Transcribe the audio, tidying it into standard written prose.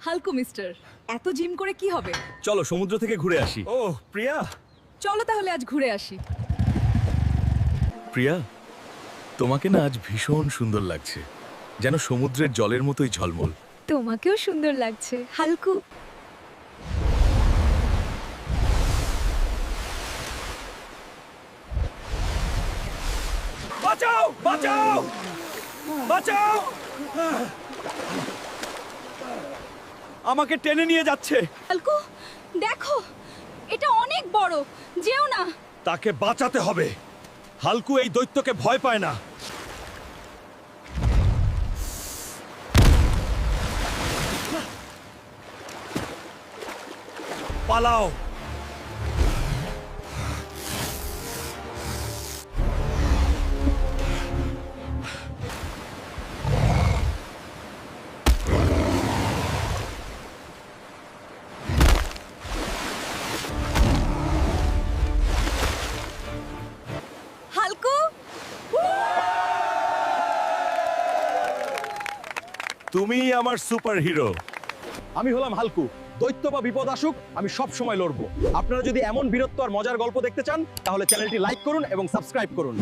হালকু mister, এত gym করে কি হবে? চলো সমুদ্র থেকে ঘুরে আসি। ও প্রিয়া। চলো তাহলে আজ ঘুরে আসি। প্রিয়া, তোমাকে না আজ ভীষণ সুন্দর লাগছে, যেন সমুদ্রের জলের মতোই ঝলমল। তোমাকেও সুন্দর লাগছে হালকু। বাঁচাও বাঁচাও বাঁচাও, আমাকে টেনে নিয়ে যাচ্ছে। হালকু দেখো, এটা অনেক বড়, যেও না। তাকে বাঁচাতে হবে। হালকু এই দৈত্যকে ভয় পায় না। পালাও। হালকু, তুমিই আমার সুপার হিরো। আমি হলাম হালকু। দৈত্য বা বিপদ আসুক, আমি সব সময় লড়বো। আপনারা যদি এমন বীরত্ব আর মজার গল্প দেখতে চান, তাহলে চ্যানেলটি লাইক করুন এবং সাবস্ক্রাইব করুন।